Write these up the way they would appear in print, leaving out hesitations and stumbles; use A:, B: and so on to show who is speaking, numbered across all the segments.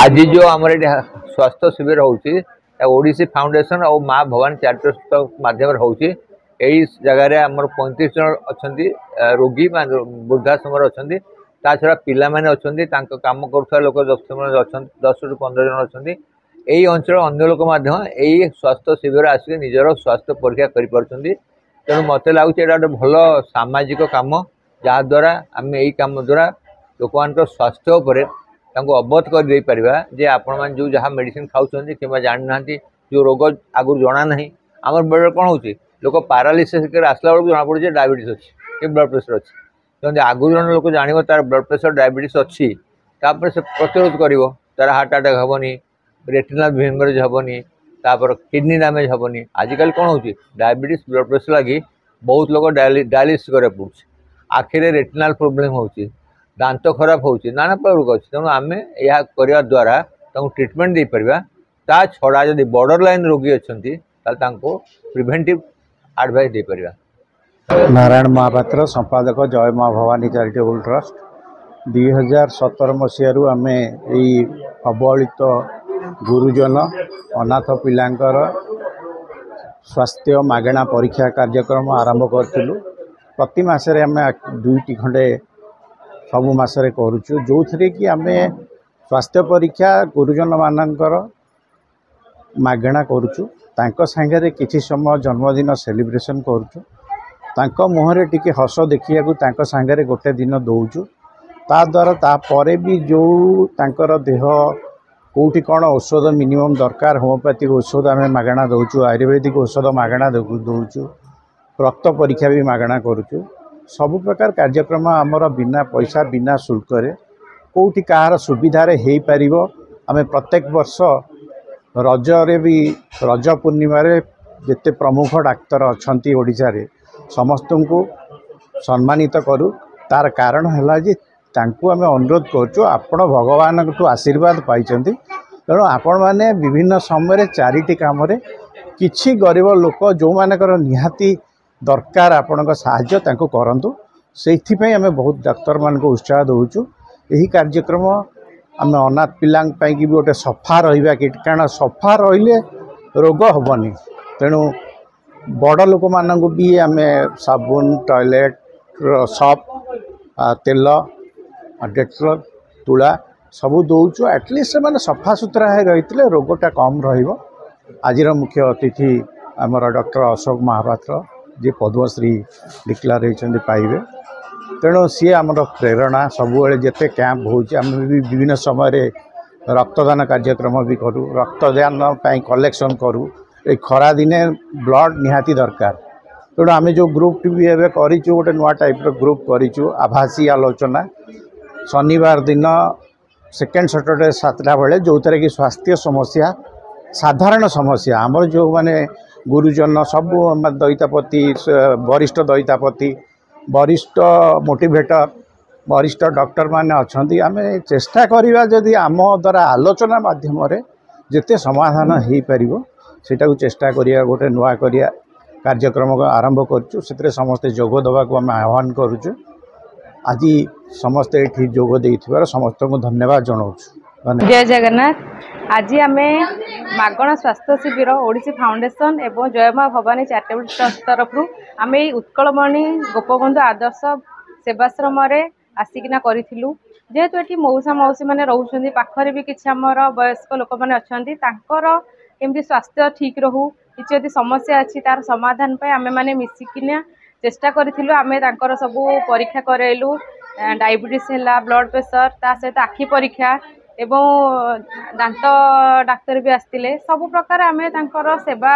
A: आज जो आम स्वास्थ्य शिविर होडीसी फाउंडेशन और माँ भवानी चैरिटेबल ट्रस्ट माध्यम होची यही जगह आम 35 जन अच्छा रोगी वृद्धाश्रम अच्छा ता छड़ा पिला माने अच्छा काम करुवा लोक 10 ରୁ 15 जन अच्छा यही अंचल अन्य लोक यही स्वास्थ्य शिविर आसिक निजर स्वास्थ्य परीक्षा कर तेणु मत लगुच गोटे भल सामाजिक कम जहाद्वारा आम यही कम द्वारा लोक मान स्वास्थ्य उपर अवगत कर जे आपण मैंने जो जहाँ मेडिसिन खाऊँ कि जानी ना जो रोग आगुरी जना ना आम बेड़े कौन हो लोक पारालीसिस आसला बेलू जना पड़े डायबिटीज अच्छी कि ब्लड प्रेसर अच्छी तो आगुरी जन लोक जान तार ब्लड प्रेसर डायबिटीज अच्छी से प्रतिरोध कर तार हार्ट अटैक हेनी रेटिनल हेमरेज हेनी तापर किडनी डैमेज हेनी आजिकल कौन हो डायबिटीज ब्लड प्रेसर लगी बहुत लोग डायलिसिस करा पड़े आखिरे रेटिनल प्रोब्लेम होची दांत खराब होची नाना प्रकार रोग अच्छे तेणु आम यह करने द्वारा ट्रिटमेंट दे पार ता छड़ा जदि बॉर्डर लाइन रोगी अच्छा प्रिवेंटिव एडवाइस दे पार।
B: नारायण महापात्र संपादक जय माँ भवानी चैरिटेबल ट्रस्ट 2017 मसीह आम यही अवहेलित गुरुजन अनाथ पिलांकर स्वास्थ्य मागेणा परीक्षा कार्यक्रम आरंभ करूँ। प्रति मासरे आम 2टी खंडे सबु मासरे करुचु जो थे कि आम स्वास्थ्य परीक्षा गुरुजन मानकर मागेणा करुचु तांको सांगरे किछि समय जन्मदिन सेलिब्रेशन करुचु तांको मुहरे टिके हस देखिया तांको सांगरे गोटे दिन दौचु ता द्वारा तापर भी जो तांकर देह कौटी कौन औषध मिनिमम दरकार होमियोपैथिक औषध आम मागणा दौचु आयुर्वेदिक औषध मागणा दौचु रक्त परीक्षा भी मागणा करुचु सबु प्रकार कार्यक्रम आमर बिना पैसा बिना शुल्क कौटी कहार सुविधार हो पार आम प्रत्येक वर्ष रजरे भी रज पूर्णिम जिते प्रमुख डाक्तर अच्छा ओडिशा रे समस्त को सम्मानित करूँ तार कारण है जे तांकु आम अनुरोध करूँ आपण भगवान ठू आशीर्वाद पाई तेणु आपण मैंने विभिन्न समय चारिटी कम किछि गरीब लोक जो मानकर निहाती दरकार आपण साहाय्य तांको करंतु से आम बहुत डाक्तर मान को उत्साह दौचु यही कार्यक्रम आम अनाथ पिला भी गोटे सफा रहा कि कारण सफा रहिले रोग हेनी तेणु बड़ लोक मानक भी आम साबुन टॉयलेट सप तेल डेटल तुला सबू दौचु एटलिस्ट से सफा सुतरा रही रोगटा कम रजिर मुख्य अतिथि आमर डॉक्टर अशोक महापात्र जी पद्मश्री डिक्लेयर होती पाइबे तेणु सी आम प्रेरणा सबुबले जिते कैंप होम भी विभिन्न समय रक्तदान कार्यक्रम भी करूँ रक्तदान कलेक्शन करूँ ये खरा दिने ब्लड निहाती दरकार तेणु आम जो ग्रुप भी एवं करूँ गोटे नुआ टाइप ग्रुप करूँ आभासी आलोचना शनिवार दिन सेकेंड सैटरडे 7टा बेले जो थे कि स्वास्थ्य समस्या साधारण समस्या आमर जो माने गुरुजन सबू दैतापति वरिष्ठ दैतापति वरिष्ठ मोटिवेटर वरिष्ठ डॉक्टर माने अच्छा आम चेष्टा करवा जदि आम द्वारा आलोचना माध्यम जिते समाधान हो पार सेटा को चेष्टा करिया गोटे नुआ करिया कार्यक्रम आरंभ करूँ से समस्ते जोग देवा को आम आह्वान करुचु आज समस्ते ये जोग देथिबार समस्त को धन्यवाद जनाऊँ।
C: जय जगन्नाथ। आज आम मागणा स्वास्थ्य शिविर ओडिसी फाउंडेशन एवं जय माँ भवानी चैरिटेबल ट्रस्ट तरफ आम उत्कलमणि गोपबंधु आदर्श सेवाश्रम आसिकिना करूँ जेहेतु ये मौसा मौसी मैंने रोचे पाखरे भी किसी आमर वयस्क लोक मैंने अच्छा केमती स्वास्थ्य ठीक रहू किसी यदि समस्या अच्छी तार समाधान पे आमे माने मिसिकिना चेष्टा करूँ आम सबू परीक्षा करलु डायबिटीज है ब्लड प्रेशर ता सहित आखि परीक्षा एवं दांत डाक्तर भी आसते सबु प्रकार आम सेवा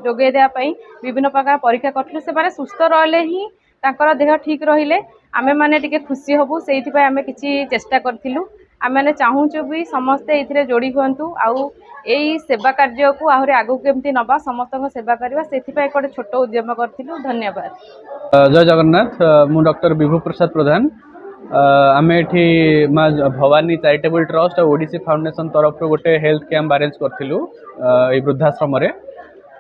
C: जोगे देवाई विभिन्न प्रकार परीक्षा करूँ से सुस्थ रहिले ही तांकर देह ठीक रहिले आमे माने टिके खुशी हबू से आम किसी चेष्टा करूँ आम मैंने चाहूँ भी समस्ते ये जोड़ी हुंतु आउ यही सेवा कार्य को आहरी आगू केमती नवा समस्त सेवा करवा से गोटे छोट उद्यम करूँ। धन्यवाद।
D: जय जगन्नाथ। मु डॉक्टर विभु प्रसाद प्रधान आम एठी माँ भवानी चैरिटेबल ट्रस्ट और ओडिसी फाउंडेशन तरफ गोटे हेल्थ कैंप अरेंज करूँ वृद्धाश्रम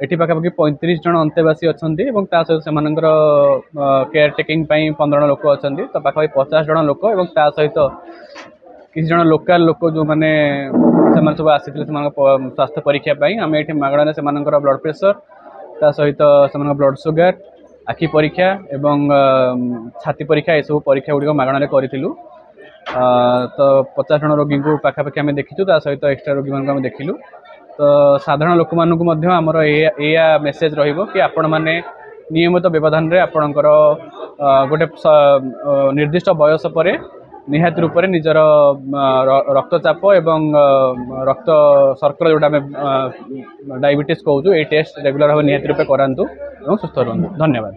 D: एटी पाखापाखि 35 जन अंतेवासी अच्छा सहित से केयर टेकिंग 15 लोक अच्छा तो पाखापाखि 50 जन लोक सहित किसी जन लोकल लोक जो मैंने सब आसी स्वास्थ्य परीक्षा आम ये मागणारे से ब्लड प्रेशर ता सहित से ब्लड सुगर आखि परीक्षा एवं छाती परीक्षा ये सब परीक्षा गुड़िक मागणारे करूँ। तो 50 जन रोगी को पाखापाखि आम देखीचु सहित एक्सट्रा रोगी मान देखिलु। तो साधारण लोक मानक आमर या मेसेज रहिबो कि आपण माने नियमित व्यवधान रे आपणकर गोटे निर्दिष्ट बयस पर निहाती रूप से निजर रक्तचाप एवं रक्त शर्करा जोटा डायबिटीज कहूँ ये टेस्ट रेगुलर भाव निहाती रूप करातु और सुस्थ रुहतु। धन्यवाद।